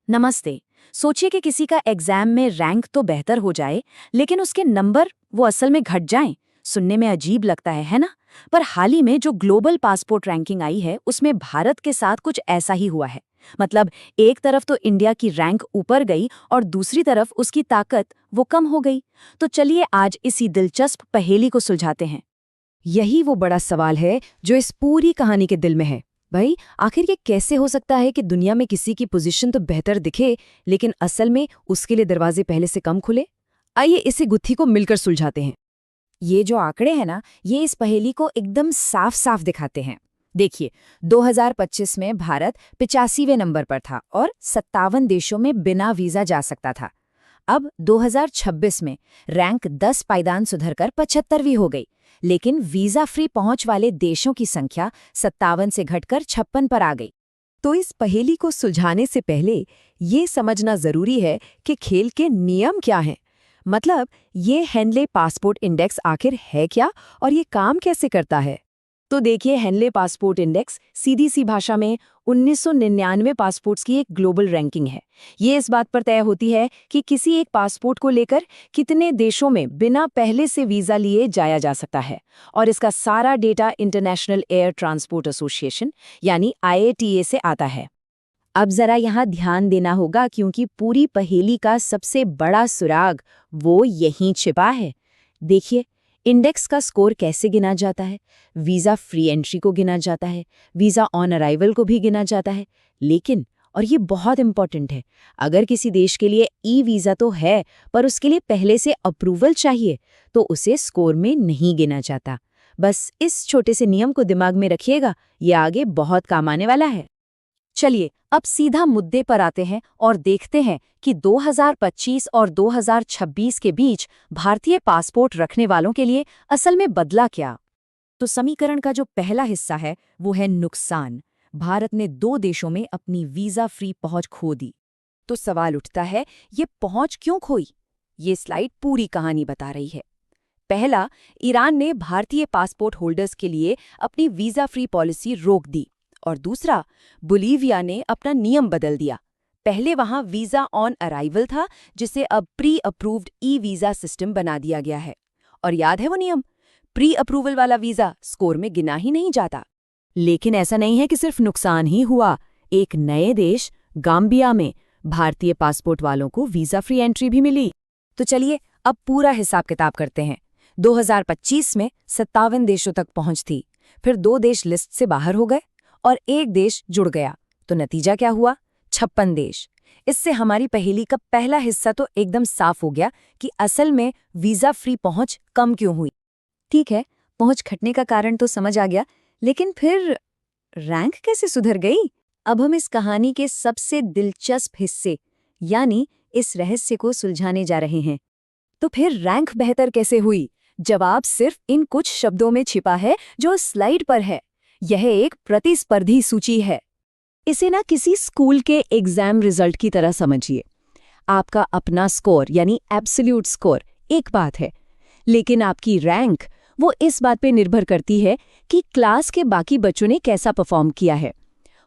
नमस्ते। सोचिए कि किसी का एग्जाम में रैंक तो बेहतर हो जाए, लेकिन उसके नंबर वो असल में घट जाएं। सुनने में अजीब लगता है ना? पर हाल ही में जो ग्लोबल पासपोर्ट रैंकिंग आई है, उसमें भारत के साथ कुछ ऐसा ही हुआ है। मतलब एक तरफ तो इंडिया की रैंक ऊपर गई और दूसरी तरफ उसकी ताकत वो कम हो गई। तो चलिए आज इसी दिलचस्प पहेली को सुलझाते हैं। यही वो बड़ा सवाल है जो इस पूरी कहानी के दिल में है। भाई, आखिर ये कैसे हो सकता है कि दुनिया में किसी की पोजीशन तो बेहतर दिखे, लेकिन असल में उसके लिए दरवाजे पहले से कम खुले? आइए इसी गुत्थी को मिलकर सुलझाते हैं। ये जो आंकड़े हैं ना, ये इस पहेली को एकदम साफ साफ दिखाते हैं। देखिए, 2025 में भारत 85वें नंबर पर था और 57 देशों में बिना वीजा जा सकता था। अब 2026 में रैंक 10 पायदान सुधरकर 75वीं हो गई, लेकिन वीजा फ्री पहुंच वाले देशों की संख्या 57 से घटकर 56 पर आ गई। तो इस पहेली को सुलझाने से पहले ये समझना जरूरी है कि खेल के नियम क्या हैं। मतलब, ये हेनले पासपोर्ट इंडेक्स आखिर है क्या और ये काम कैसे करता है? तो देखिए, हेनले पासपोर्ट इंडेक्स सीधी सी भाषा में 1999 पासपोर्ट्स की एक ग्लोबल रैंकिंग है। ये इस बात पर तय होती है कि किसी एक पासपोर्ट को लेकर कितने देशों में बिना पहले से वीजा लिए जाया जा सकता है, और इसका सारा data international air transport association यानी IATA से आता है। अब जरा यहाँ ध्यान देना होगा, क्योंकि पूरी पहेली का सबसे बड़ा सुराग वो यहीं छिपा है। देखिए, इंडेक्स का स्कोर कैसे गिना जाता है। वीज़ा फ्री एंट्री को गिना जाता है, वीज़ा ऑन अराइवल को भी गिना जाता है, लेकिन और ये बहुत इंपॉर्टेंट है, अगर किसी देश के लिए ई वीज़ा तो है पर उसके लिए पहले से अप्रूवल चाहिए, तो उसे स्कोर में नहीं गिना जाता। बस इस छोटे से नियम को दिमाग में रखिएगा, ये आगे बहुत काम आने वाला है। चलिए अब सीधा मुद्दे पर आते हैं और देखते हैं कि 2025 और 2026 के बीच भारतीय पासपोर्ट रखने वालों के लिए असल में बदला क्या। तो समीकरण का जो पहला हिस्सा है वो है नुकसान। भारत ने 2 देशों में अपनी वीजा फ्री पहुंच खो दी। तो सवाल उठता है, ये पहुंच क्यों खोई? ये स्लाइड पूरी कहानी बता रही है। पहला, ईरान ने भारतीय पासपोर्ट होल्डर्स के लिए अपनी वीजा फ्री पॉलिसी रोक दी, और दूसरा, बोलीविया ने अपना नियम बदल दिया। पहले वहां वीजा ऑन अराइवल था, जिसे अब pre approved e visa system बना दिया गया है। और याद है वो नियम, प्री अप्रूवल वाला वीजा स्कोर में गिना ही नहीं जाता। लेकिन ऐसा नहीं है कि सिर्फ नुकसान ही हुआ। एक नए देश गाम्बिया में भारतीय पासपोर्ट वालों को वीजा फ्री एंट्री भी मिली। तो चलिए अब पूरा हिसाब किताब करते हैं। 2025 में 57 देशों तक पहुंच थी, फिर 2 देश लिस्ट से बाहर हो गए और 1 देश जुड़ गया। तो नतीजा क्या हुआ? 56 देश। इससे हमारी पहेली का पहला हिस्सा तो एकदम साफ हो गया कि असल में वीजा फ्री पहुंच कम क्यों हुई। ठीक है, पहुंच घटने का कारण तो समझ आ गया, लेकिन फिर रैंक कैसे सुधर गई? अब हम इस कहानी के सबसे दिलचस्प हिस्से यानी इस रहस्य को सुलझाने जा रहे हैं। तो फिर रैंक बेहतर कैसे हुई? जवाब सिर्फ इन कुछ शब्दों में छिपा है जो स्लाइड पर है। यह एक प्रतिस्पर्धी सूची है। इसे ना किसी स्कूल के एग्जाम रिजल्ट की तरह समझिए। आपका अपना स्कोर यानी एब्सोल्यूट स्कोर एक बात है, लेकिन आपकी रैंक वो इस बात पे निर्भर करती है कि क्लास के बाकी बच्चों ने कैसा परफॉर्म किया है।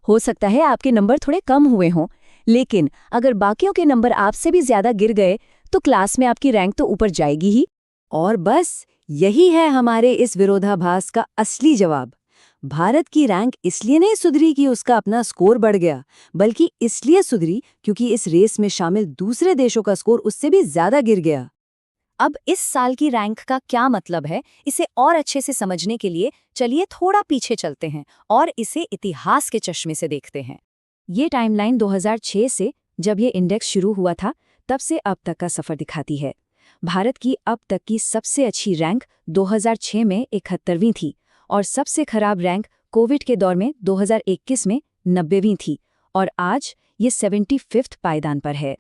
हो सकता है आपके नंबर थोड़े कम हुए हों, लेकिन अगर बाकियों के नंबर आपसे भी ज्यादा गिर गए तो क्लास में आपकी रैंक तो ऊपर जाएगी ही। और बस यही है हमारे इस विरोधाभास का असली जवाब। भारत की रैंक इसलिए नहीं सुधरी कि उसका अपना स्कोर बढ़ गया, बल्कि इसलिए सुधरी क्योंकि इस रेस में शामिल दूसरे देशों का स्कोर उससे भी ज्यादा गिर गया। अब इस साल की रैंक का क्या मतलब है, इसे और अच्छे से समझने के लिए चलिए थोड़ा पीछे चलते हैं और इसे इतिहास के चश्मे से देखते हैं। ये टाइमलाइन 2006 से, जब ये इंडेक्स शुरू हुआ था, तब से अब तक का सफर दिखाती है। भारत की अब तक की सबसे अच्छी रैंक 2006 में 71वीं थी और सबसे खराब रैंक कोविड के दौर में 2021 में 90वीं थी, और आज ये 75th पायदान पर है।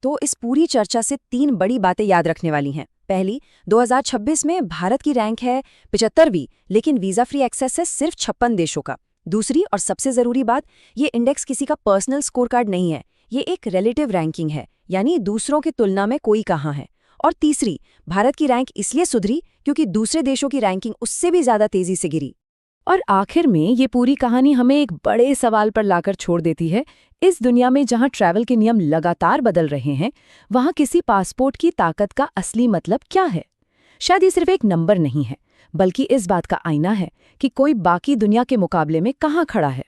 तो इस पूरी चर्चा से 3 बड़ी बातें याद रखने वाली हैं। पहली, 2026 में भारत की रैंक है 75वीं, लेकिन वीजा फ्री एक्सेस है सिर्फ 56 देशों का। दूसरी और सबसे जरूरी बात, ये इंडेक्स किसी का पर्सनल स्कोर कार्ड नहीं है, ये एक रिलेटिव रैंकिंग है, यानी दूसरों की तुलना में कोई कहाँ है। और तीसरी, भारत की रैंक इसलिए सुधरी क्योंकि दूसरे देशों की रैंकिंग उससे भी ज्यादा तेजी से गिरी। और आखिर में ये पूरी कहानी हमें एक बड़े सवाल पर लाकर छोड़ देती है। इस दुनिया में जहां ट्रैवल के नियम लगातार बदल रहे हैं, वहां किसी पासपोर्ट की ताकत का असली मतलब क्या है? शायद ये सिर्फ एक नंबर नहीं है, बल्कि इस बात का आईना है कि कोई बाकी दुनिया के मुकाबले में कहाँ खड़ा है।